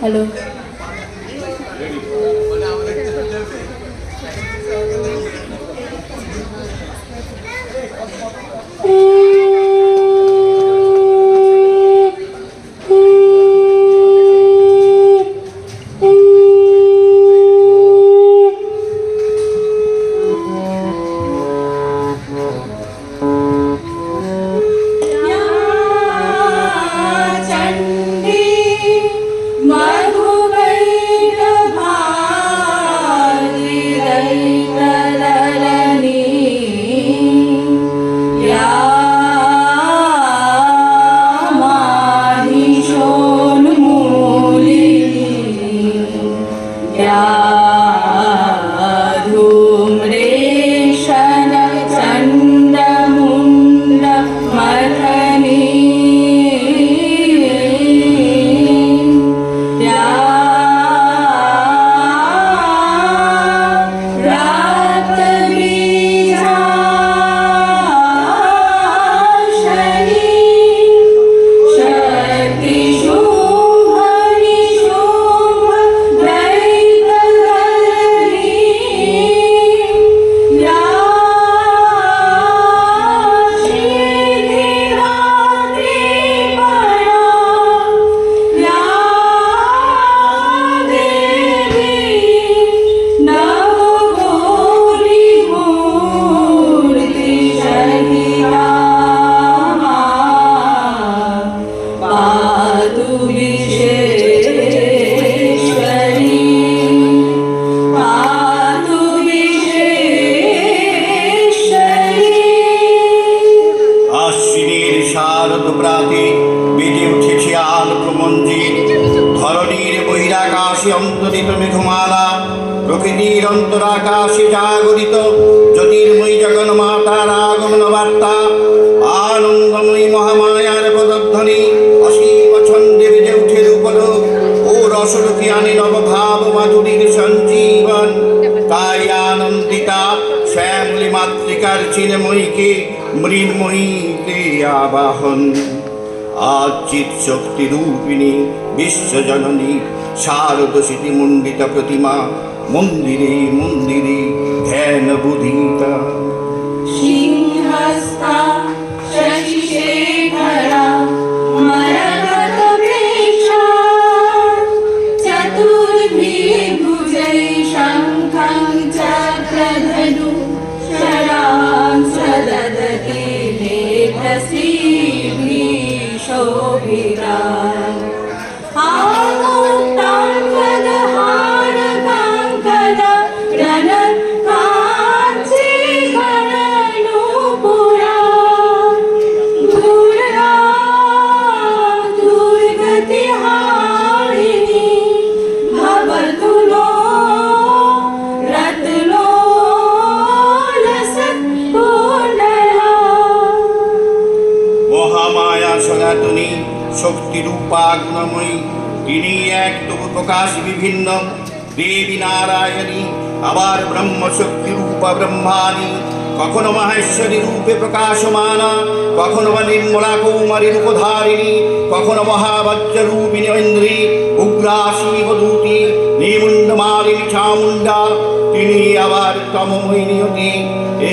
Hello, প্রকৃতির অন্তরাকাশে জাগরিত জ্যোতির্ময়ী জগন্মাতার আগমন বার্তা, আনন্দময়ী মহামায়ার পদধ্বনি, অসীম ছন্দে বেজে উঠে রূপলোক ও রসলোকে আনে নবভাব মাধুরীর সঞ্জীবন। তাই আনন্দিতা শ্যামলী মাতৃকার চিন্ময়ীকে মৃন্ময়ীতে আবাহন। আজ চিৎ শক্তি রূপিণী বিশ্বজননী শারদ স্মৃতিমণ্ডিত প্রতিমা মন্দিরে মন্দিরে ধ্যান বুধিতা। সিংহস্থা শশিশেখরা মরকতবৃক্ষা চতুর্ভির্ভুজৈ শঙ্খং চক্রধনু শরাংশ দদতি নেত্রশ্রীभिः शोभिता। সনাতনী শক্তিরূপা গুণময়ী, তিনি এক তবু প্রকাশ বিভিন্ন। দেবী নারায়ণী, আবার ব্রহ্মশক্তি রূপা ব্রহ্মাণী, কখনো মাহেশ্বরী রূপে প্রকাশমানা, কখনো বা নির্মলা কৌমারী রূপধারিণী, কখনো মহাবজ্র রূপিণী ঐন্দ্রী, উগ্রা শিবদূতি নিমুণ্ডমালিনী চামুণ্ডা। তিনি আবার তমময়ী নিয়তি,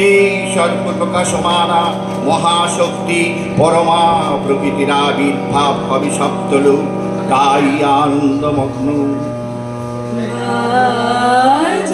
এই সর্বপ্রকাশমানা মহাশক্তি পরমা প্রকৃতির আবির্ভাব হবে সপ্তলোক, তাই আনন্দমগ্ন। আজ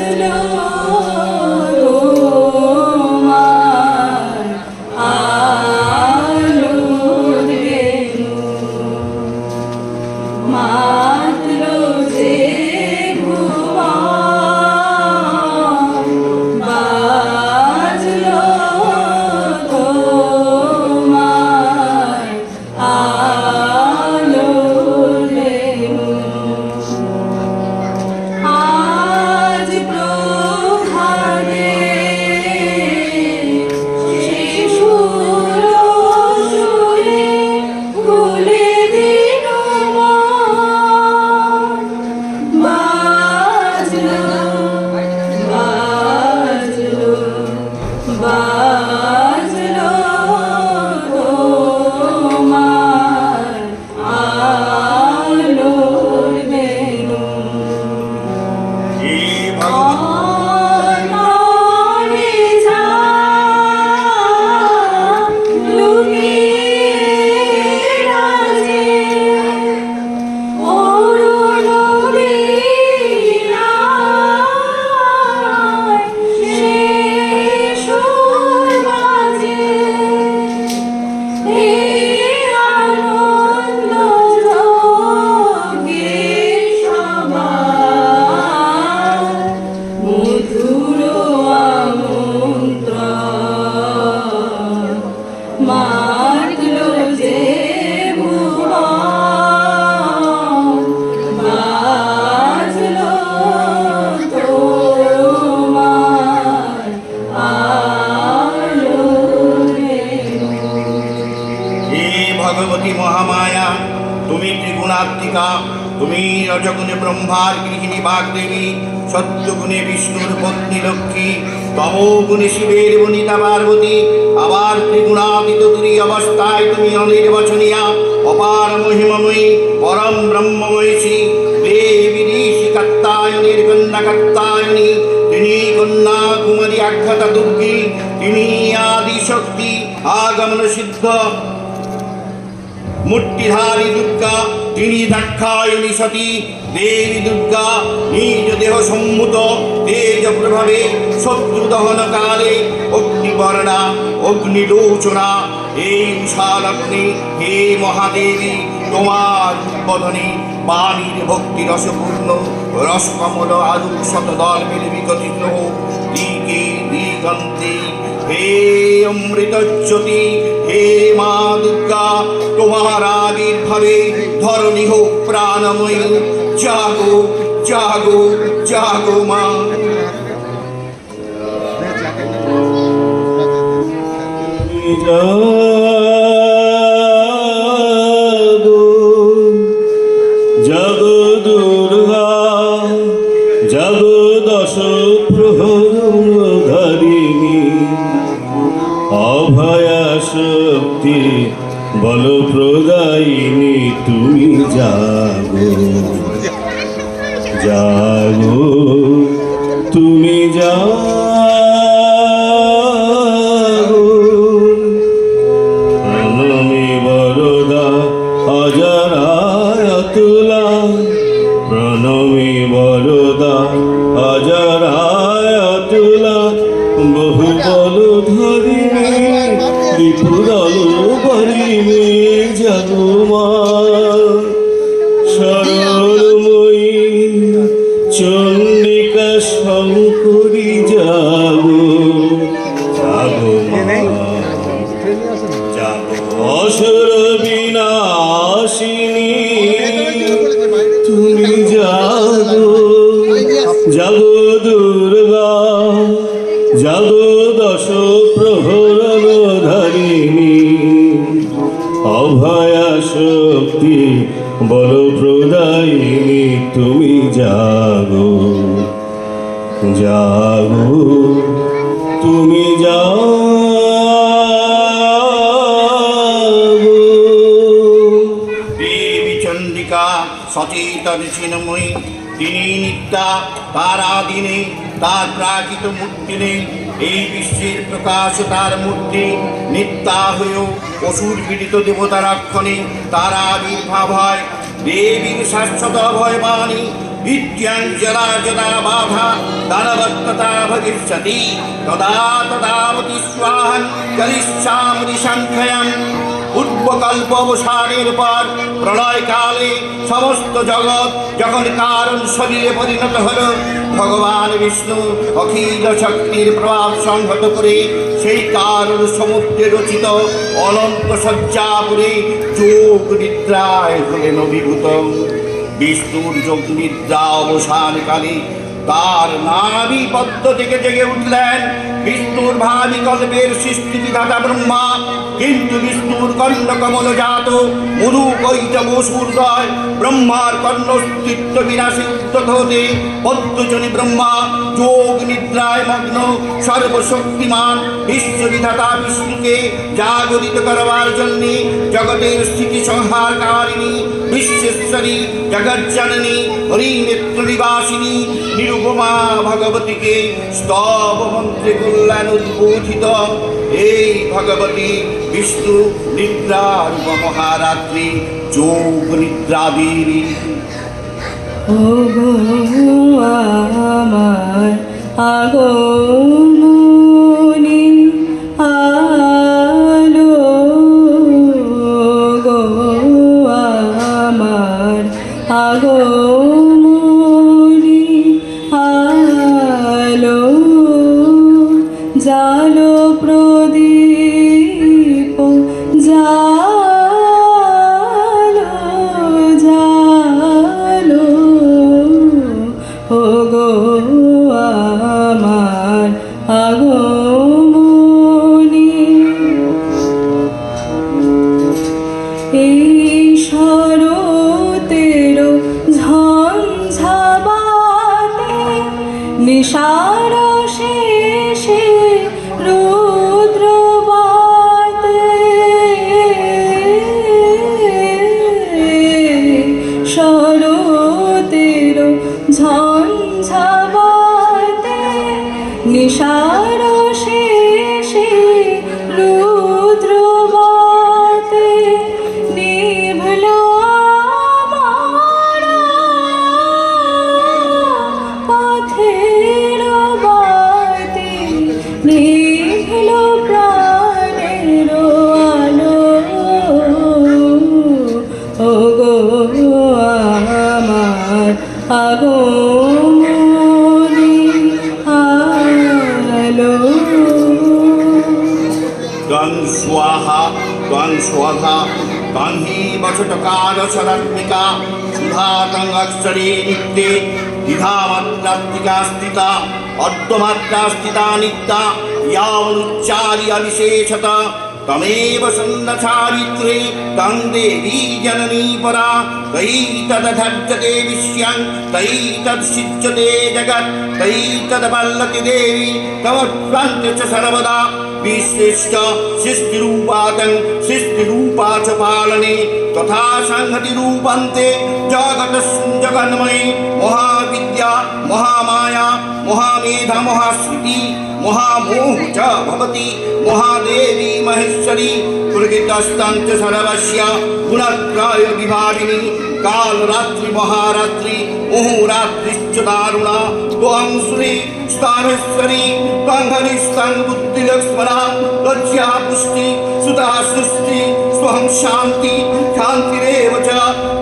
মায়া। তুমি ত্রিগুণাত্মিকা, তুমি রজগুণে ব্রহ্মার গৃহিণী বাগদেবী, সত্যগুণে বিষ্ণুর পত্নী লক্ষ্মী, তমোগুণে শিবের বনিতা পার্বতী, আবার ত্রিগুণাতীত তুরী অবস্থায় তুমি অনির্বচনীয়া, অপার মহিমময়ী, পরম ব্রহ্মময়ী, দেবী ঋষি কাত্তায়নীর কন্যা কাত্তায়নী, তিনি কন্যা কুমারী আখ্যাতা দুর্গী, তিনি আদি শক্তি আগমন সিদ্ধ মূর্তিধারী দুর্গা, তিনি দাক্ষায়ণী সতী দেবী দুর্গা। নিজ দেহ সম্মুত তেজ প্রভাবে শত্রু দহন কালে অগ্নিবর্ণা অগ্নিলোচনা, এই উষালগ্নে হে মহাদেবী, তোমার উদ্বোধনে বাণীর ভক্তি রসপূর্ণ রসকমল আলু শতদল মিলে বিকশিত দিকে দিগন্তে। হে অমৃতজ্যোতি, হে মা দুর্গা, তোমার আবির্ভাবে ধরণী হোক প্রাণময়ী। জাগো জাগো জাগো মা। জাগো দুর্গা, জাগো দশ প্রহরধারিণী, অভয়া শক্তি বল প্রদায়িনী, তুমি জাগো জাগো, তুমি জাগো। প্রণমী বরদা অজরায় অতুলা, প্রণমী বরদা অজরায় অতুলা, বহু বল ধরিণী ত্রিপুদল বরিণী, জাগো মা। সরলময়ী চন্ডিকা শঙ্করী, জাগো জাগো মা, জাগো অসুর বিনাশিনী, তুমি জাগো জাগো দুর্গা, জাগো দশ প্রহরধারিণী, অভয়া শক্তি বল প্রদায়িনী, তুমি জাগো জাগো, তুমি জাগো। দেবী চন্ডিকা সচেতন চিন্ময়ী, তিনি নিত্যা, তার আদিনে তার প্রাকৃত মূর্তি নেই। এই বিশ্বের প্রকাশ তার মূর্তি, নিত্যা হয়েও অসুর পীড়িত দেবতা রক্ষণে তার আবির্ভাব হয়। দেবীর শাশ্বত ভয়বাণী, ইত্যঞ্জলা যদা বাধা দানবত্ততা ভবিষ্যতি, তদা তদাবতি স্বাহং করিষ্যামি সংখ্যয়ম। পূর্বকল্প অবসানের পর প্রলয়কালে সমস্ত জগৎ যখন কারণ শরীরে পরিণত হল, ভগবান বিষ্ণু অখিল শক্তির প্রভাব সংহত করে সেই কারণ সমুদ্রে রচিত অনন্ত শয্যাপুরে যোগ নিদ্রায় হলেন অভিভূত। বিষ্ণুর যোগ নিদ্রা অবসানকালে তার নাভি পদ্ম থেকে জেগে উঠলেন বিষ্ণুর ভাবি কল্পের সৃষ্টি বিধাতা ব্রহ্মা। কিন্তু বিষ্ণুর কর্ণ কমল জাত মরু কৈতব সূর্যয় ব্রহ্মার কর্ণ অস্তিত্ব বিনাশী উদ্যত হতে পদ্মজনী ব্রহ্মা যোগ নিদ্রায় মগ্ন সর্বশক্তিমান বিশ্ববিধাতা বিষ্ণুকে জাগরিত করবার জন্যে জগতের স্থিতি সংহারকারিণী বিশ্বেশ্বরী জগজ্জননী হরিনেত্র নিবাসিনী নিরুপমা ভগবতীকে স্তব মন্ত্রে কল্যাণ উদ্বোধিত। এই ভগবতী বিষ্ণু নিদ্রা রূপ মহারাত্রি যোগ নিদ্রা দেবী। ওগো আমার আগমনী আলো, গো আমার আগমনী আলো, জালো প্রদীপ জালো জালো, ওগো আমার আগমনী। এই নিশার শেষে রুদ্রবাতে শরতের ঝঞ্ঝাবাতে নিশার শেষে রুদ্রবাতে নিভল আমার পথের বাতি, নিভল প্রাণের আলো। ওগো আমার আগমনী আলো। ত্বং স্বাহা ত্বং স্বাহা ত্বং হি বচটকার শরণ্যিকা সুধা ত্বং অক্ষরে নিত্যে দ্বিধামাত্রাত্মিকা স্থিতা অর্ধমাত্রা স্থিতা নিত্যা ইয়াবনুচ্চার্য বিশেষত তমেব সন্ন্যাচারিত্রে तं দেবী জননী পরা তৈতদধর্যতে বিশ্বং তৈতদসিচ্যতে জগৎ তৈতদবল্লতি দেবী তমপ্রান্ত চ সর্বদা বিশ্লিষ্ট সৃষ্টিরূপাতং সৃষ্টিরূপা চ পালনে তথা সংহতি রূপান্তে জগন্ময়ী মহাবিদ্যা মহামায়া মহামেধা মহাশ্রুতি মহামোহ চ ভবতি মহাদেবী মহেশ্বরী প্রকৃতস্তান্ত সর্বস্য গুণত্রয় বিভাগিনী কালরাত্রি মহারাত্রি মুহুরাত্রিশ্চ দারুণা ত্বং শ্রী স্থানেশ্বরী ত্বং হরিস্তাং বুদ্ধিলক্ষ্মণা তজ্জা পুষ্টি সুতা সৃষ্টি স্বহং শান্তি শান্তিরেব চ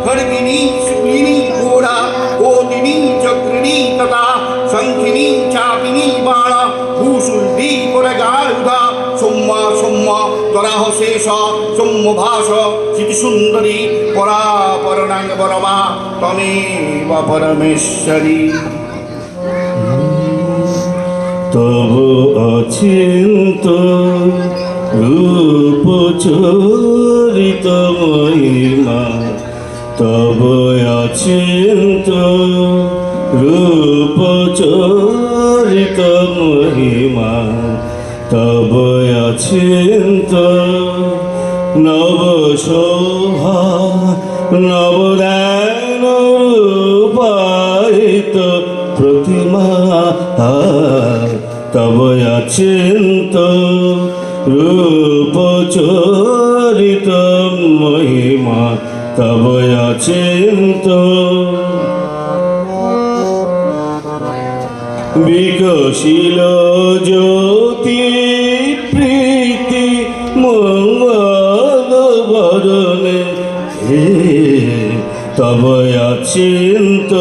খড়গিনী শুলিনী ঘোড়া কোদিনী চক্রিণী তথা শঙ্খিনী চাপিনী বাণা ভূষুল্ডী পরগায়ুধা সোম্মা সোম্মা তরাহ শেষ সোম্যভাস চিতিসুন্দরী পরাপরণাঙ্গ পরমা তমেব পরমেশ্বরী। তব অচিন্ত রূপ চরিত মহিমা, তব অচিন্ত রূপ চরিত মহিমা, তব অচিন্ত নব শোভা নবদান রূপায়িত প্রতিমা, তব অচিন্ত রূপ চরিত মহিমা, তব অচিন্ত বিকশিল জ্যোতি প্রীতি মঙ্গল বরণে, তব অচিন্ত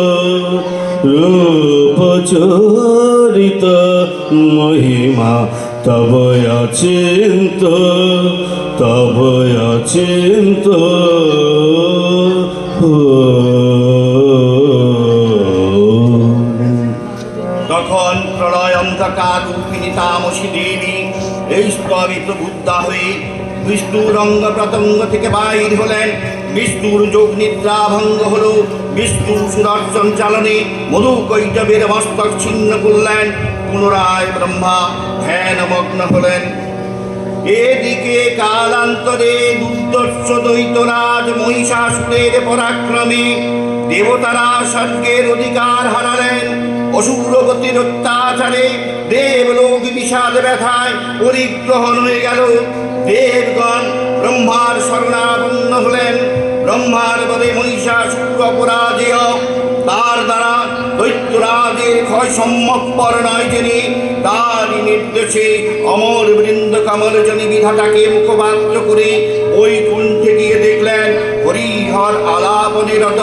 রূপ চরিত মহিমা, তব অচিন্ত তব অচিন্ত তখন প্রলয় অন্ধকার রূপিণী তামসী দেবী এই স্তবিত বুদ্ধা হয়ে বিষ্ণুর অঙ্গ প্রত্যঙ্গ থেকে বাহির হলেন। বিষ্ণুর যোগ নিদ্রা ভঙ্গ হল। বিষ্ণু সুদর্শন চালনে মধু কৈটবের মস্তক ছিন্ন করলেন। পুনরায় ব্রহ্মা ধ্যানমগ্ন হলেন। এদিকে কালান্তরে দুর্দর্শ দৈত্যরাজ মহিষাসুরের পরাক্রমে দেবতারা স্বর্গের অধিকার হারালেন। অসুরগতির অত্যাচারে দেবলোক বিষাদ ব্যথায় পরিগ্রহণ হয়ে গেল। দেবগণ ব্রহ্মার শরণাপন্ন হলেন। ব্রহ্মার বলে মহিষাসুর অপরাজেয়, তার দ্বারা দৈত্যরাজের ক্ষয় সম্যকপর নয় জেনে তারই নির্দেশে অমর বৃন্দ কমলজনী বিধাতাকে মুখপাত্র করে বৈকুণ্ঠে গিয়ে দেখলেন হরিহর আলাপনে রত।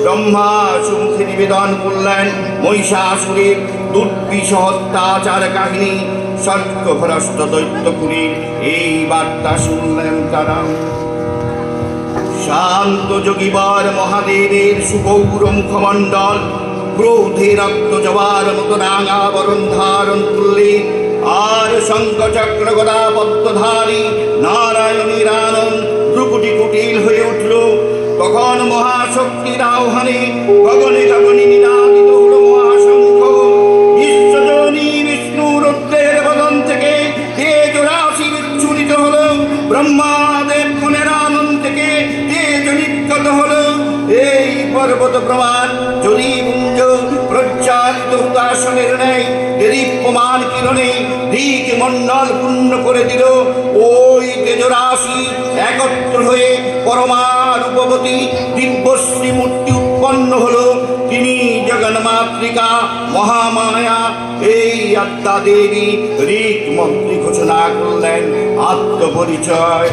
ব্রহ্মা সুমুখে নিবেদন করলেন মহিষাসুরের দুর্বিষহ অত্যাচার কাহিনী। স্বর্গভ্রষ্ট দৈত্যপুরীর এই বার্তা শুনলেন তারা। শান্ত যোগীবার মহাদেবের সুগৌর মুখমণ্ডল ক্রোধে রক্ত জবার মতো রাঙাবরণ ধারণ করলে, আর শঙ্খচক্র গদা পদ্মধারী নারায়ণীর আনন্দ ভ্রুকুটি কুটিল হয়ে উঠল। তখন মহাশক্তির আহ্বানে গগনে গগনে নিনাদিত হল মহাশঙ্খ। বিশ্ব পর্বত প্রমাণ যদি পুঞ্জ প্রজ্জালিত হুতাসনের ন্যায় দেদীপ্যমান কিরণে দিক মণ্ডল পূর্ণ করে দিল। ওই তেজরাশি একত্র হয়ে পরমা রূপবতী দিব্যশ্রী মূর্তি উৎপন্ন হলো। তিনি জগন্মাতৃকা মহামায়া। এই আদ্যা দেবী ঋক মন্ত্রী ঘোষণা করলেন আত্মপরিচয়।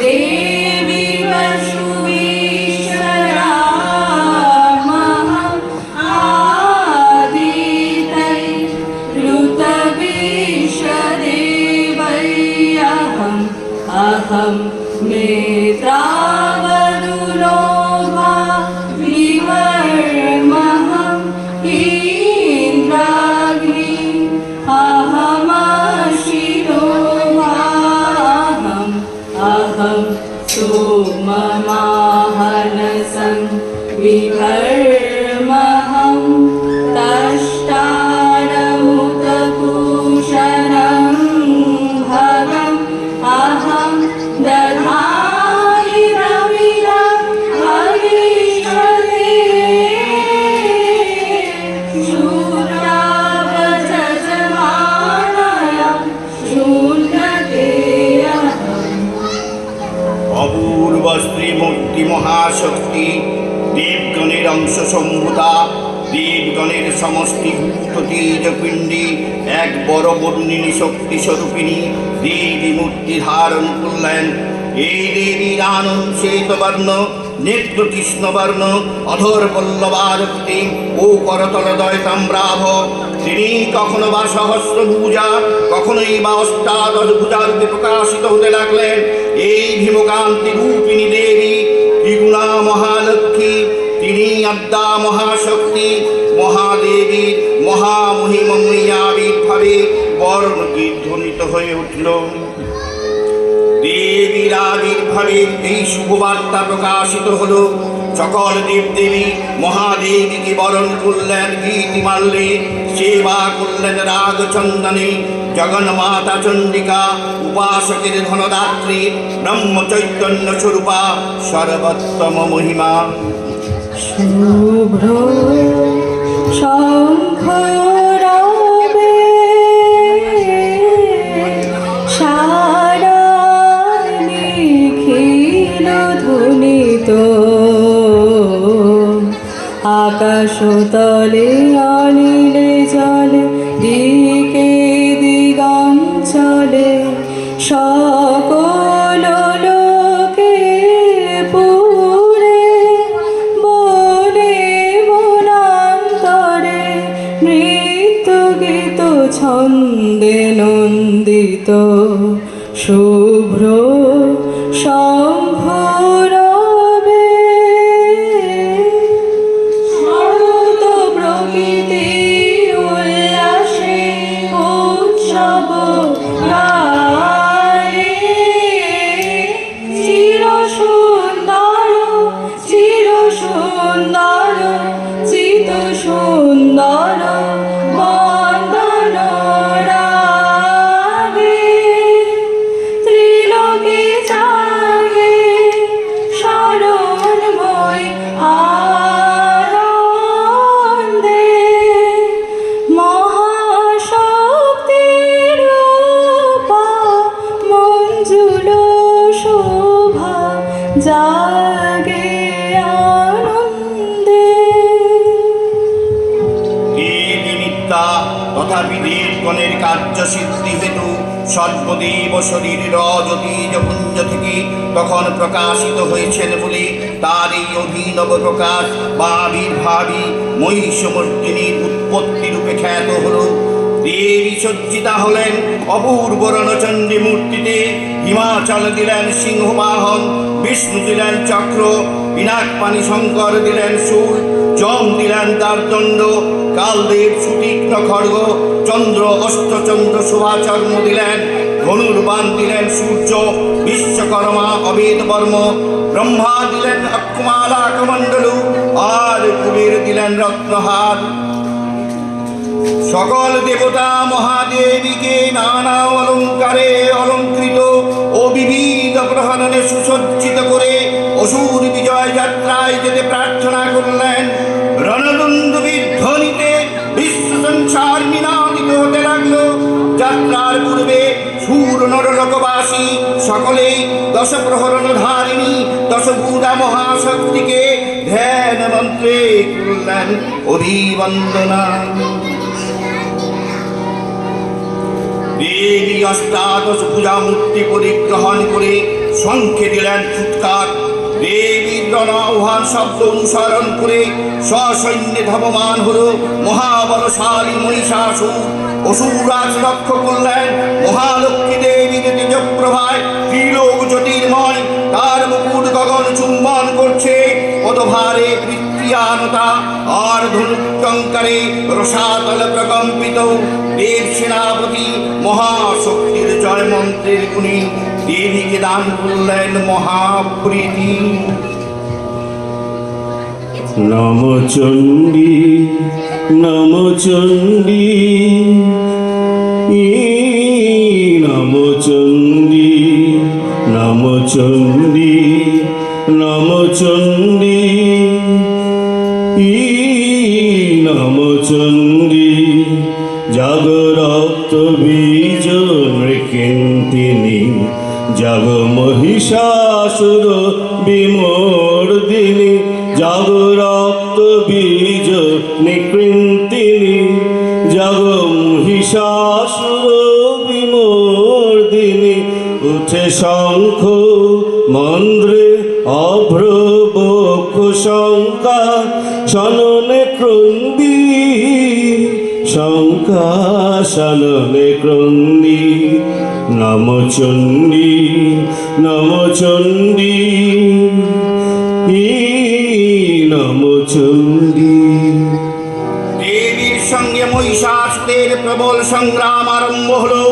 দেবী বসুবীশ্বরা আদিতৈ ঋতবিশ্বদেবৈঃ অহং নেত্রাবরুণোভা বিবর্মহং ইন্দ্রাগ্নি अहमशिरोऽहम् अहं सोममाहनसं विभर्महं तष्टारमुतभूषणं भगम् अहं दधामि रविरं हरीश्वरे शूद्रावजमानयं शून्यते অপূর্ব শ্রীমূর্তি মহাশক্তি দেবগণের অংশ সম্ভূতা দেবগণের সমষ্টিভূত তেজপিণ্ডী এক বড় বর্ণিনী শক্তি স্বরূপিণী দেবী মূর্তি ধারণ করলেন। এই দেবীর আনন্দ শ্বেতবর্ণ, নেত্র কৃষ্ণবর্ণ, অধর পল্লবারক্তি ও করতলদয় তাম্রাভ। তিনি কখনো বা সহস্রভুজা, কখনোই বা অষ্টাদশ ভুজারূপে প্রকাশিত হতে লাগলেন। এই ভীমকান্তি রূপিণী দেবী ত্রিগুণা মহালক্ষ্মী, তিনি আদ্যা মহাশক্তি মহাদেবীর মহামহিমময়ী আবির্ভাবে বর্ণগীত ধ্বনিত হয়ে উঠল। দেবীর আবির্ভাবে এই শুভবার্তা প্রকাশিত হল। সকল দেবদেবী মহাদেবীকে বরণ করলেন গীতিমাল্যে, সেবা করলেন রাগচন্দনে। জগন্মাতা চণ্ডিকা উপাসকের ধনদাত্রী, ব্রহ্ম চৈতন্য স্বরূপা, সর্বোত্তম মহিমা। শুভ্র শঙ্খরাবে সারা নিখিল ধ্বনিত, আকাশতলে অনিলে জলে দিকে দিগঞ্চলে সকল লোকে পুরে বনে বনান্তরে নৃত্য গীত ছন্দে নন্দিত শুভ্র শঙ্খরাবে শরৎ প্রকৃতি উল্লাসে উৎসব গানে চির সুন্দর চিত সুন্দর বন্দন রাগে ত্রিলোকে জাগে শরণময় আনন্দে মহাশক্তির রূপা মঞ্জুল শোভা জাগে আনন্দে। দেবী নিত্যা তথা বিদেবগণের কার্য সিদ্ধি হেতু সর্বদেব শরীর রজতীজ পুঞ্জ থেকে তখন প্রকাশিত হয়েছেন বলে তার এই অভিনব প্রকাশ বা আবির্ভাবী মহিষমর্দিনীর উৎপত্তি রূপে খ্যাত হল। দেবী সজ্জিতা হলেন অপূর্ব রণচণ্ডী মূর্তিতে। হিমাচল দিলেন সিংহবাহন, বিষ্ণু দিলেন চক্র, পিনাকপাণি শঙ্কর দিলেন শূল, যম দিলেন তার দণ্ড, কালদেব সুতীক্ষ্ণ খড়গ, চন্দ্র অষ্টচন্দ্র শোভাচর্ম দিলেন, ধনুর্বাণ দিলেন সূর্য, বিশ্বকর্মা অবেদ বর্ম, ব্রহ্মা দিলেন অক্ষমালা কমণ্ডলু, আর কুবের দিলেন রত্নহার। সকল দেবতা মহাদেবীকে নানা অলঙ্কারে অলঙ্কৃত ও বিবিধ প্রহরণে সুসজ্জিত করে পুনরায় যেতে প্রার্থনা করলেন। রণদুন্দুবির ধ্বনিতে বিশ্ব সংসার নিনাদিত হতে লাগলো। যাত্রার পূর্বে সুর নরলোকবাসী সকলেই দশপ্রহরণ ধারিণী দশভূতা মহাশক্তিকে ধ্যান মন্ত্রে করলেন অভিবন্দনা। দেবী অষ্টাদশ পূজা মূর্তি পরিগ্রহণ করে শঙ্খে দিলেন ফুৎকার। দেবীর রণাহ্বান শব্দ অনুসরণ করে সসৈন্যে ধাবমান হল মহাবলশালী মহিষাসুর। অসুররাজ লক্ষ্য করলেন মহালক্ষ্মী দেবীর তেজপ্রভায় ত্রিলোক জ্যোতির্ময়, তার মুকুট গগন চুম্বন করছে। পদভারে বৃত্তিয়ানতা আর ধনুটঙ্কারে রসাতল প্রকম্পিত। দেব সেনাপতি মহাশক্তির জয় মন্ত্রের গুণী দেবীকে দান করলেন মহাপ্রীতি। নম চণ্ডী নম চণ্ডী নম চণ্ডী নম চণ্ডী নম চণ্ডী নম চণ্ডী জাগরক্ত বীজ নৃকিন্তিনী জগ মহিষাসুর বিমর্দিনী জাগরক্ত বীজ নিকৃন্তিনী জগ মহিষাসুর বিমর্দিনী। উঠে শঙ্খ মন্দ্রে অভ্র বক্ষ শঙ্কা শননে ক্রন্দী শঙ্কা শননে ক্রন্দী। নম চণ্ডী নম চণ্ডী নম চণ্ডী। দেবীর সঙ্গে মহিষাসুরের প্রবল সংগ্রাম আরম্ভ হলো।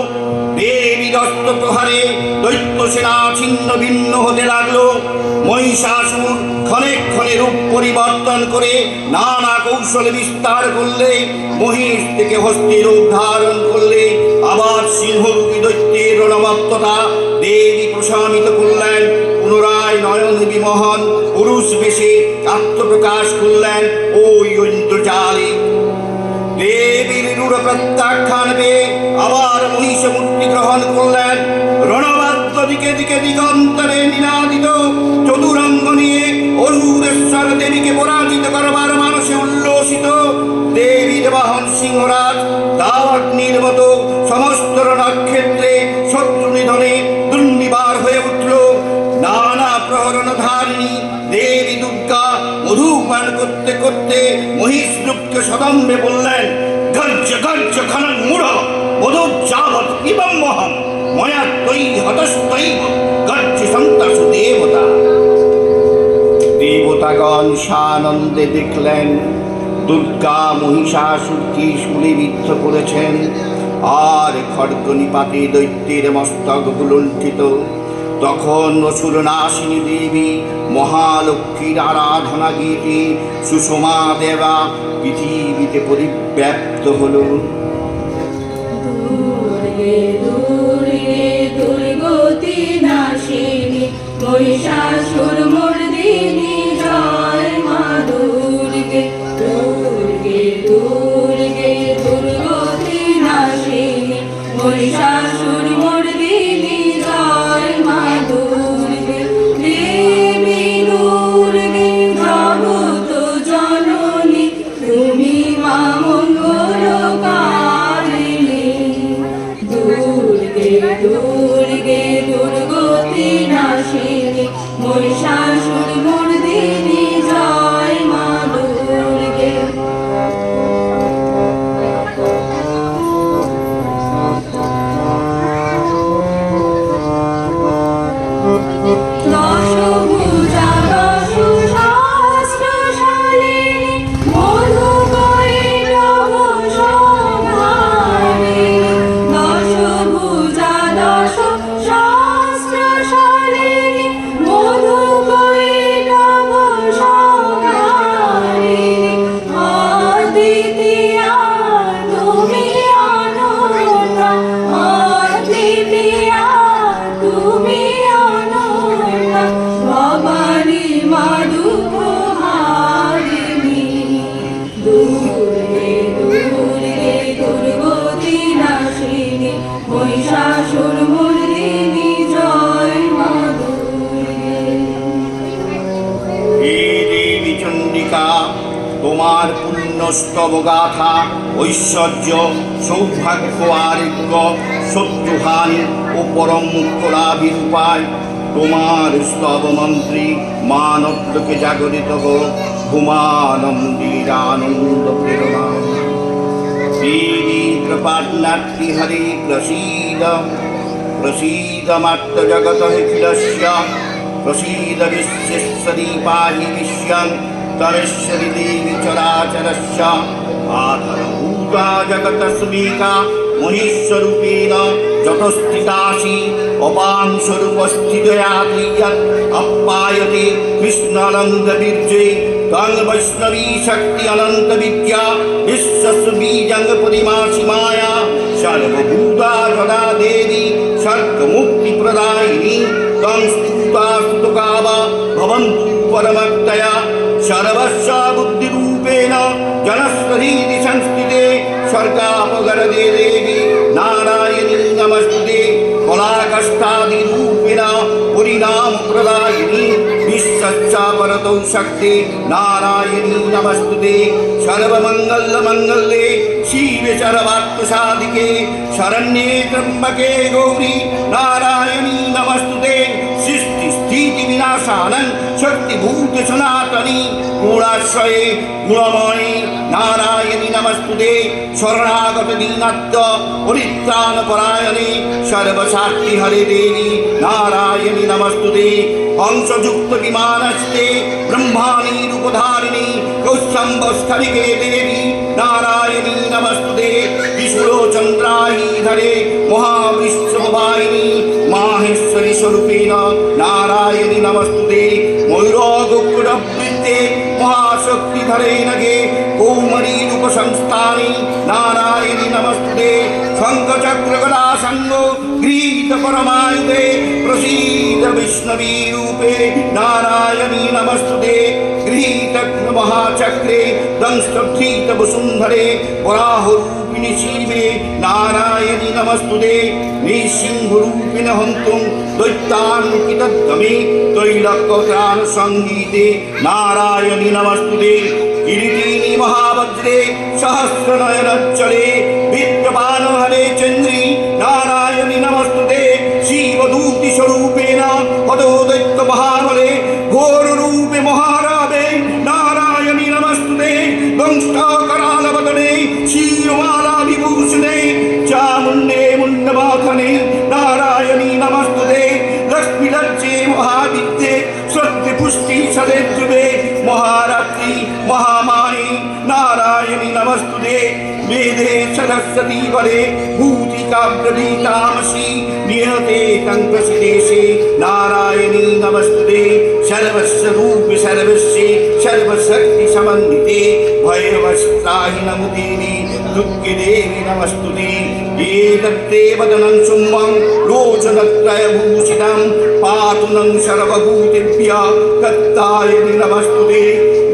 দেবীর অস্ত্র প্রহারে দৈত্য সেনা ছিন্ন ভিন্ন হতে লাগলো। মহিষাসুর ক্ষণে ক্ষণে রূপ পরিবর্তন করে নানা কৌশলে বিস্তার করলে। মহিষ থেকে হস্তির রূপ ধারণ করলে। আবার সিংহরূপী দৈত্যের রণবত্ততা দেবী প্রশমিত করলেন। পুনরায় নয়ন বিমোহন পুরুষ বেশে আত্মপ্রকাশ করলেন ওই ইন্দ্রজালে। দেবীর রূঢ় প্রত্যাখ্যান পেয়ে আবার মহিষ মূর্তি গ্রহণ করলেন। রণবাদ্য দিকে দিকে দিগন্তরে নিনাদিত। চতুরঙ্গ নিয়ে অসুরেশ্বর দেবীকে পরাজিত করবার মানসে উল্লসিত। দেবীর বাহন সিংহরাজ দাবাগ্নির মতো সমস্ত রণক্ষেত্রে শত্রু নিধনে দুর্নিবার হয়ে উঠল। নানা প্রহরণ ধারিণী দেবী দুর্গা মধুপান করতে করতে মহিষ রূপকে সদম্ভে বললেন, গর্জ গর্জ খনন মূঢ় মধুযাবৎ ইবম মহম ময়া তৈ হতস্তৈব গর্জ সন্তাসু দেবতা। দেবতাগণ সানন্দে দেখলেন দুর্গা মহিষাসুরকে শুলিবিদ্ধ করেছেন। আর খড়গ নিপাতে দৈত্যের মস্তক লুণ্ঠিত। তখন অসুর নাশিনী দেবী মহালক্ষ্মীর আরাধনা গীতে সুষমা দেবা পৃথিবীতে পরিব্যাপ্ত হল। দুর্গে দুর্গে দুর্গতি নাশিনী মহিষাসুর মর্দিনী জয় মা দুর্গে। দুর্গে দুর্গে দুর্গতি নাশিনী মহিষাসুর মর্দিনী জয় মা দুর্গে। দেবী দুর্গে জগত জননী তুমি মা মঙ্গলকারিণী। দুর্গে দুর্গে দুর্গতি নাশিনী মহিষাসুর মর্দিনী জয় মা দুর্গে। দশভুজা দশ সহস্রশালিনী মধুকরী নব সংহারিণী। দশভুজা দশ সহস্রশালিনী মধুকরী নব সংহারিণী। অদ্বিতীয়া তুমি অনন্যা, অদ্বিতীয়া তুমি অনন্যা। স্তব গাথা, ঐশ্বর্য, সৌভাগ্য, আরোগ্য, শত্রুহানি ও পরম মুখ্য লাভের উপায়। তোমার স্তব মন্ত্রী মানবকে জাগরিত হোক, ঘুমানন্দির আনন্দ প্রেরণা। দেবী কৃপার্ণার্থী হরে প্রসীদ, প্রসীদ মাত্র জগত হিলস্য, প্রসীদ বিশ্বশ্বরী পাহি বিশ্বং তরেশ্বরী দেবী চরাচরস্য। আধারভূতা জগতস্মিকা মহেশ্বরূপেণ যতস্থিতাসি অপাংস্বরূপস্থিতয়াত্রিয়ৎ আপ্যায়তে কৃষ্ণানন্দবীর্যে তং বৈষ্ণবী শক্তি অনন্ত বিদ্যা বিশ্বস্য বীজং পরিমাসি মায়া। সর্বভূতা সদা দেবী স্বর্গমুক্তিপ্রদায়িনী তং স্তুতা স্তুতকাবা ভবন্তু পরমক্তয়া। সর্বস্ব বুদ্ধিরূপেণ জনস্বধীতি সংস্থিতে স্বর্গাপগরদে দেবী নারায়ণী নমস্তুতে। কলাকষ্টাদিরূপেণ পরিণামপ্রদায়িনী বিশ্বস্যাপরতৌ শক্তি নারায়ণী নমস্তুতে। সর্বমঙ্গলমঙ্গলে শিবে সর্বাত্মসাধিকে শরণ্যে ত্র্যম্বকে গৌরী নারায়ণী নমস্তুতে। সৃষ্টি স্থিতি বিনাশানং শক্তিভূত সনাতনী গুণাশ্রয়ে গুণময়ী নারায়ণী নমস্তুতে। শরণাগত দীনাত্ম পরিত্রাণ পরায়ণে সর্বশাক্তি হরে দেবী নারায়ণী নমস্তুতে। হংসযুক্ত বিমানস্তে ব্রহ্মাণী রূপধারিণী কৌস্তম্ভস্থলিকে দেবী নারায়ণী নমস্তুতে। বিশুলোচন্দ্রায়ী ধরে মহাবিশ্ববাহিনী মাহেশ্বরী স্বরূপেণ নারায়ণী নমস্তুতে। ময়ূরগোকুলবৃত্তে মহাশক্তি ধরে নগে কৌমরী রূপ সংস্থানে নারায়ণী নমস্তুতে। শঙ্খচক্র গদা সঙ্গ গৃহীত পরমায়ুধে প্রসীদ বিষ্ণবী রূপে নারায়ণী নমস্তুতে। গৃহীত মহাচক্রে দংষ্টীত বসুন্ধরে বরাহরূপিণী শিবে নারায়ণী নমস্তুতে। নৃসিংহরূপিণ হন্তুং দৈত্যানুকিতধ্বমে তৈলক্যত্রাণ সঙ্গীতে নারায়ণী নমস্তুতে। কিরীটিনী মহাভদ্রে সহস্রনয়নজ্জ্বলে বিদ্যমান হরে চন্দ্রী নারায়ণী নমস্তুতে। শিবদূতি স্বরূপেণ পদো দৈত্য মহাবলে ঘোর রূপে মহারাবে নারায়ণী নমস্তুতে। দংষ্টকরালবদনে শিরমালা বিভূষণে চামুণ্ডে মুণ্ডমাথনে নারায়ণী নমস্তুতে। লক্ষ্মী লজ্জে মহাবিদ্যে সত্যি পুষ্টি সদেদ্রুবে মহারাত্রি মহামায়ী নারায়ণী নমস্তুতে। वेदे सरस्वती वरे भूतिकाव्रवीतामसि निहते तङ्कसिदेशे नारायणी नमस्ते। सर्वस्वरूपे सर्वस्ये सर्वशक्तिसमन्विते भैरवस्त्राहि नमो देवी दुर्गे देवी नमस्तुते। एतत्ते वदनं शुम्भं लोचनत्रयभूषितं पातु नं सर्वभूतेभ्यः तत्तायनि नमस्तुते।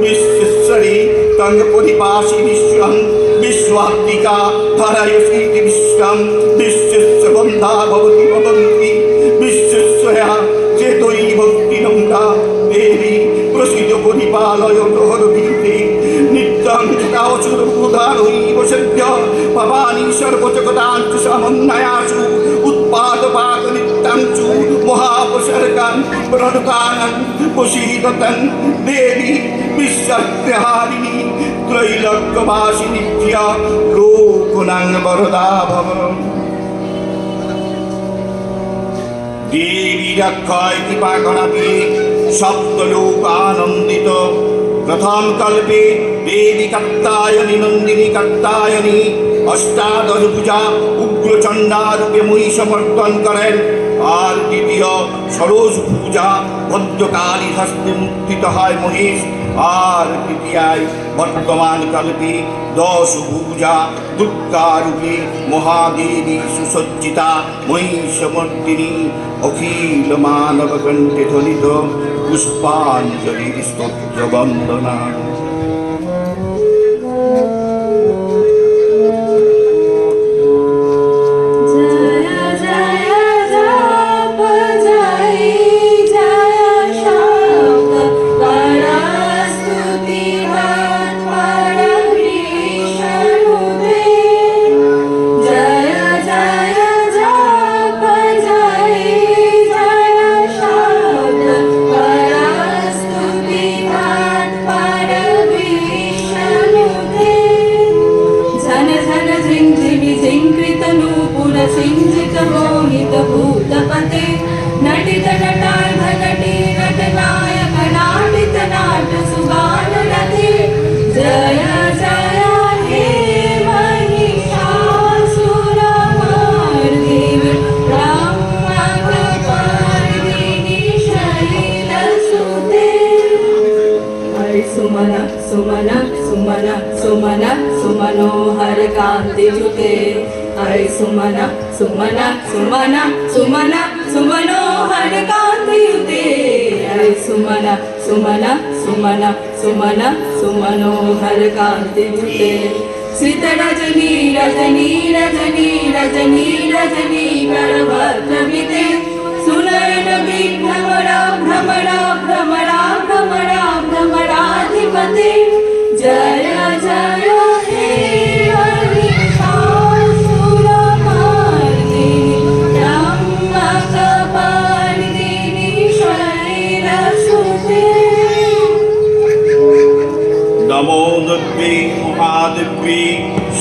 विश्वेश्वरी तङ्गपरिपासि विश्वं विश्वात्मिका धरयसीति विश्वं विश्वस्य बन्धा भवति भवन्ति विश्वस्वया चेतोयि भक्तिनन्दा देवी प्रसीद परिपालय दोहरवीते। नित्यं चितावसुरभूधारैव सद्य भवानी सर्वजगताञ्च समन्वयासु उत्पादपाकनित्यं चु महापसर्गान् प्रणतानं प्रसीदतं देवी विश्वस्यहारिणी त्रैलोक्यवासी नित्या लोकनां वरदा भव। देवी रक्षाय कृपा गणापि सप्तलोक आनंदित। प्रथम कल्पे देवी कात्यायनी नंदिनी कात्यायनी अष्टादश भुजा उग्रचंडा रूपे महिषमर्दन करें और द्वितीय षोडश पूजा भद्रकाली हस्ते मुक्तित है महेश और तृतीयाय वर्तमान कल्पे दश भुजा दुर्गा रूपे महादेवी सुसज्जिता महिषमर्दिनी अखिल मानव कंठे ध्वनित पुष्पांजलि स्तोत्र वंदना। स्तुति सुमन सुमन सुमन सुमनोहर कांति जुते अरे सुमन सुमन सुमन सुमन सुमनोहर कांति जुते अरे सुमन सुमन सुमन सुमन सुमनोहर कांति जुते सित रजनी रजनी रजनी रजनी रजनी करवत्रमिते सुनयन भ्रमरा भ्रमरा भ्रमरा भ्रमरा भ्रमराधिपते जय जय हे हरि आसुरमर्दिनि ब्रह्मकपालिनि शैलसुते नमो दिव्ये महादिव्ये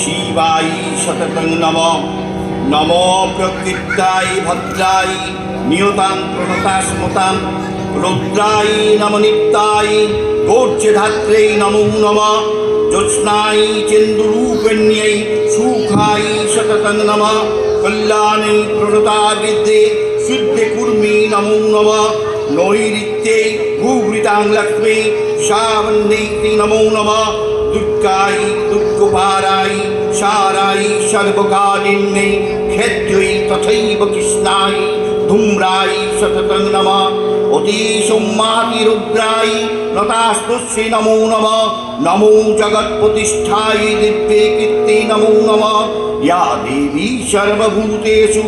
शिवाय शततं नमः नमो प्रकृत्याय भद्राय नियतां प्रणता स्मृतां रुद्राय नमो नित्याय गोच्यधात्रे नमो नमः ज्योत्स्नाय चेन्दुरूपिण्यै सुखाय शततं नमः कल्याणे प्रणता विद्ये सिद्धे कुर्मे नमो नमः नैऋत्ये भूवृतां लक्ष्मी शावन्नेति नमो नमः दुर्गाय दुर्गोपाराय शाराय सर्वकालिन्यै खेत्यै तथैव कृष्णाय धूम्राय सततं नमः अतिसंमातिरुद्राय नतास्तुष्ये नमो नमः नमो जगत्प्रतिष्ठाय दिव्ये कीर्ते नमो नमः या देवी सर्वभूतेषु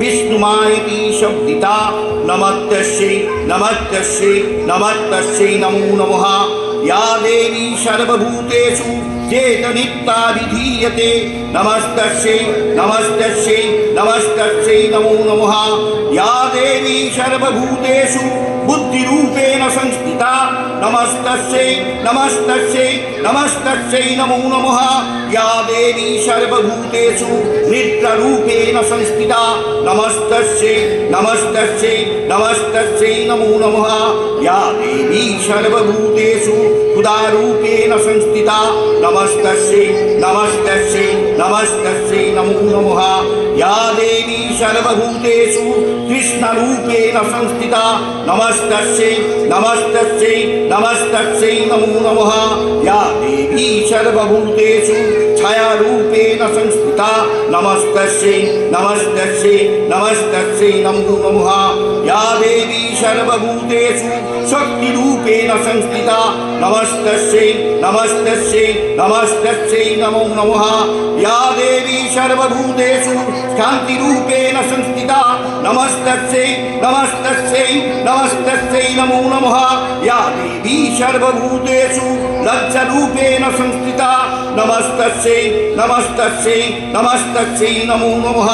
विष्णुमायति शब्दिता नमस्तस्यै नमस्तस्यै नमस्तस्यै नमो नमः या देवी सर्वभूतेषु चेतनिता विधीयते नमस्तस्यै नमस्तस्यै नमस्तस्यै नमो नमः या देवी सर्वभूतेषु बुद्धिरूपेण संस्थिता नमस्तस्यै नमस्तस्यै नमस्तस्यै नमो नमः या देवी सर्वभूतेषु नित्यरूपेण संस्थिता नमस्तस्यै नमस्तस्यै नमस्तस्यै नमो नमः या देवी सर्वभूतेषु खुदारूपेण संस्थिता नमस्तस्यै नमस्तस्यै नमस्तस्यै नमो नमः या देवी सर्वभूतेषु कृष्णरूपेण संस्थिता नमस्तस्यै नमस्तस्यै नमस्तस्यै नमो नमः या देवी सर्वभूतेषु छायारूपेण संस्थिता नमस्तस्यै नमस्तस्यै नमस्तस्यै नमो नमः या देवी सर्वभूतेषु शक्तिरूपेण संस्थिता नमस्तस्यै नमस्तस्यै नमस्तस्यै नमो नमः या देवी सर्वभूतेषु शान्तिरूपेण संस्थिता नमस्तस्यै नमस्तस्यै नमस्तस्यै नमो नमः या देवी सर्वभूतेषु लज्जरूपेण संस्थिता नमस्तस्यै नमस्तस्यै नमस्तस्यै नमो नमः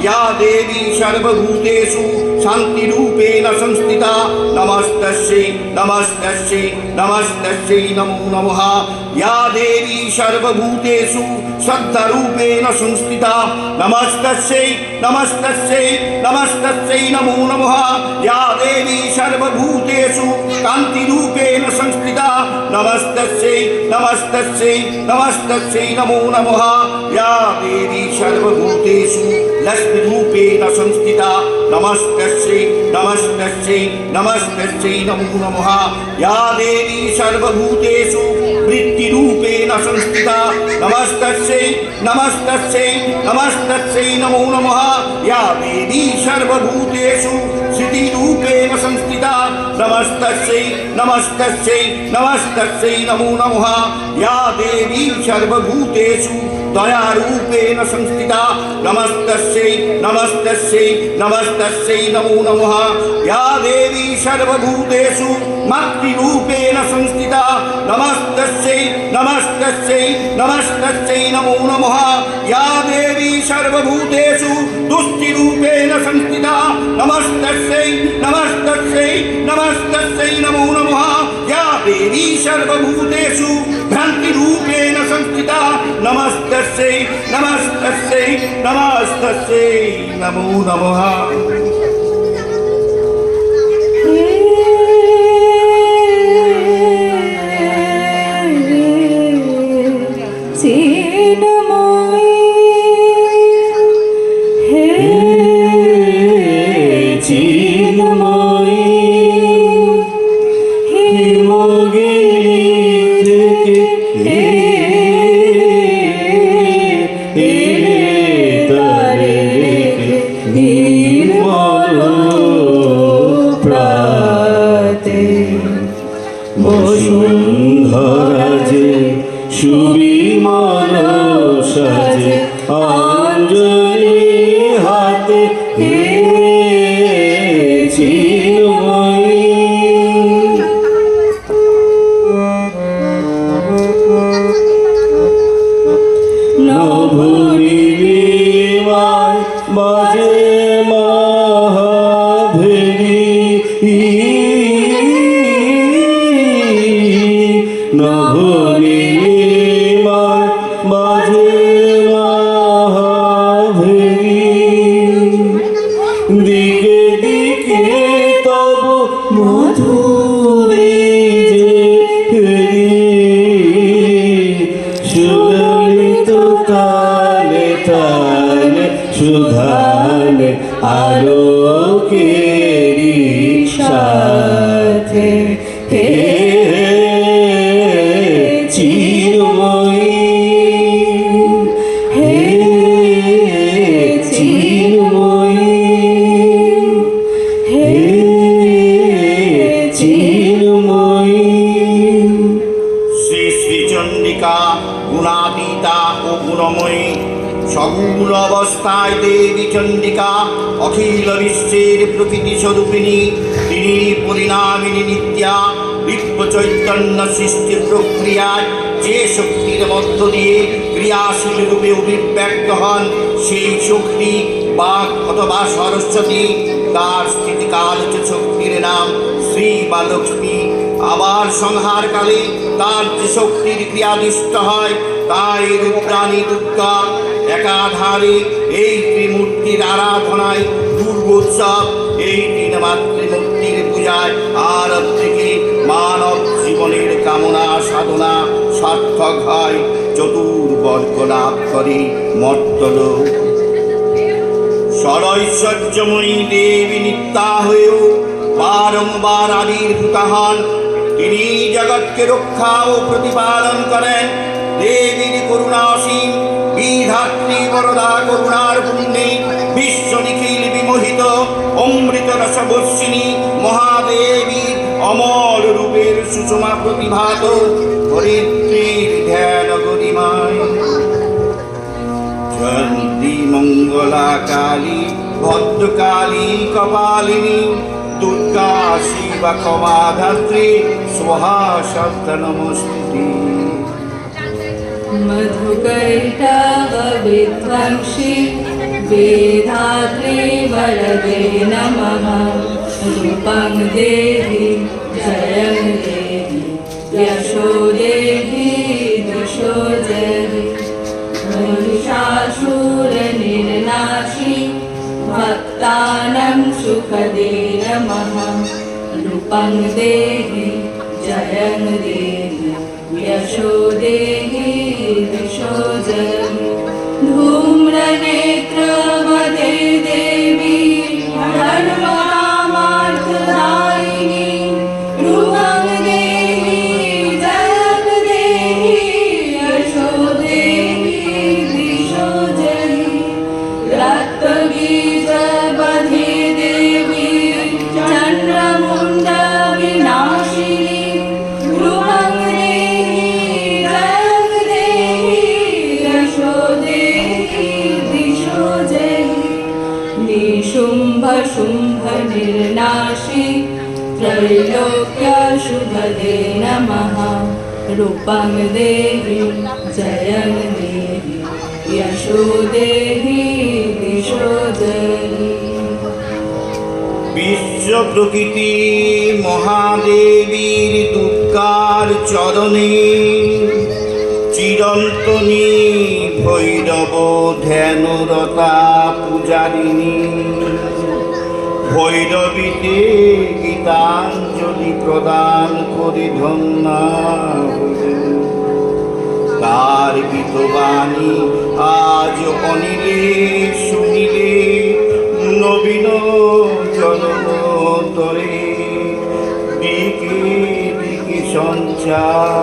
या देवी सर्वभूतेषु शान्तिरूपेण संस्थिता नमस्तस्यै नमस्तस्यै नमस्तस्यै नमो नमः या देवी सर्वभूतेषु श्रद्धारूपेण संस्थिता नमस्तस्यै नमस्तस्यै नमस्तस्यै नमो नमः या देवी सर्वभूतेषु कान्तिरूपेण संस्थिता नमस्तस्यै नमस्तस्यै नमस्तस्यै नमो नमः या देवी सर्वभूतेषु लक्ष्मीरूपेण संस्थिता नमस्तस्यै नमस्तस्यै नमस्तस्यै नमो नमः या देवी सर्वभूतेषु वृत्तिरूपेण संस्थिता नमस्तस्यै नमस्तस्यै नमस्तस्यै नमो नमः या देवी सर्वभूतेषु स्थितिरूपेण संस्थिता नमस्तस्यै नमस्तस्यै नमस्तस्यै नमो नमः या देवी सर्वभूतेषु दयारूपेण संस्थिता नमस्तस्यै नमस्तस्यै नमस्तस्यै नमो नमः या देवी सर्वभूतेषु मातृरूपेण संस्थिता नमस्तस्यै नमस्तस्यै नमस्तस्यै नमो नमः या देवी सर्वभूतेषु तुष्टिरूपेण संस्थिता नमस्तस्यै नमस्तस्यै नमस्तस्यै नमो नमः या देवी सर्वभूतेषु भ्रान्तिरूपेण संस्थिता नमस्तस्यै नमस्तस्यै नमस्तस्यै नमो नमः হিমগিরি থেকে বসুন্ধরা যে সুবিমল সাজে অঞ্জলি হাতে হে চিন্ময়ী নভনীলিমায় বাজে মহাভেরি নভনীলিমায় বাজে মহাভেরি দিকে দিকে তব মধুরী যে সুললিত তালে তালে সুধালে আলোকেরি সাথে হে চিন্ময়ী হে চিন্ময়ী হে চিন্ময়ী শ্রী শ্রী চণ্ডিকা গুণাতীতা ও গুণময়ী সগুণ অবস্থায় দেবী চণ্ডিকা অখিল বিশ্বের প্রকৃতি স্বরূপিণী তিনি পরিণামিনী নিত্যা বিপ্র চৈতন্য সৃষ্টি প্রক্রিয়ায় যে শক্তির মধ্য দিয়ে ক্রিয়াশীল রূপে অভিব্যক্ত হন সেই শক্তি বাক অথবা সরস্বতী, তার স্থিতিকালচ শক্তির নাম শ্রী বা লক্ষ্মী। আবার সংহারকালে তার যে শক্তির ক্রিয়াদিষ্ট হয় তাই রূপরানী দুর্গা। একাধারে এই ত্রিমূর্তির আরাধনায় দুর্গোৎসব, এই তিন মাতৃমূর্তির পূজায় আর থেকে মানব জীবনের কামনা সাধনা সার্থক হয়, চতুর্বর্গ লাভ করে মর্তলোক। সরৈশ্বর্যময়ী দেবী নিত্যা হয়েও বারংবার আবির্ভূত হন। তিনি জগৎকে রক্ষা ও প্রতিপালন করেন। দেবীর করুণা অসীম, বিধাত্রী বরদা করুণার পুণ্যে বিশ্ব নিখিল বিমোহিত অমৃত রসবর্ষিণী মহাদেবীর অমর রূপের সুষমা প্রতিভাত ধরিত্রীর ধ্যান গরিমায়। চণ্ডী মঙ্গলা কালী ভদ্রকালী কপালিনী দুর্গা শিবা ক্ষমাধাত্রী স্বাহা শব্দ নমস্তুতে। मधुकैटव विध्वंसि वेधात्रे वरदे नमः। रूपं देहि जयं देहि यशो देहि दिशो जहि। महिषासुरनिर्नाशि भक्तानां सुखदे नमः। रूपं देहि जयं देहि यशो देहि दिशो जहि। धूम्रनेत्रवदे देवी धर्मकामार्थदायिनी। रूपं देहि जयं देहि यशो देहि दिशो जहि। रक्तबीजवधे देवी चन्द्रमुण्डविनाशिनी। रूपं देहि जयं देहि यशो देहि दिशो जहि। निशुम्भ शुम्भ निर्नाशि त्रैलोक्यशुभदे नमः। रूपं देहि जयं देहि यशो देहि दिशो जहि। বিশ্ব প্রকৃতি মহাদেবীর দুর্গার চরণে চিরন্তনী ভৈরব ধ্যানরতা পূজারিণী। ভৈরবীতে গীতাঞ্জলি প্রদান করে ধন্যা হলেন। তার গীতবাণী আজ অনিলে শুনিলে নবীন জনমতরে দিকে দিকে সঞ্চার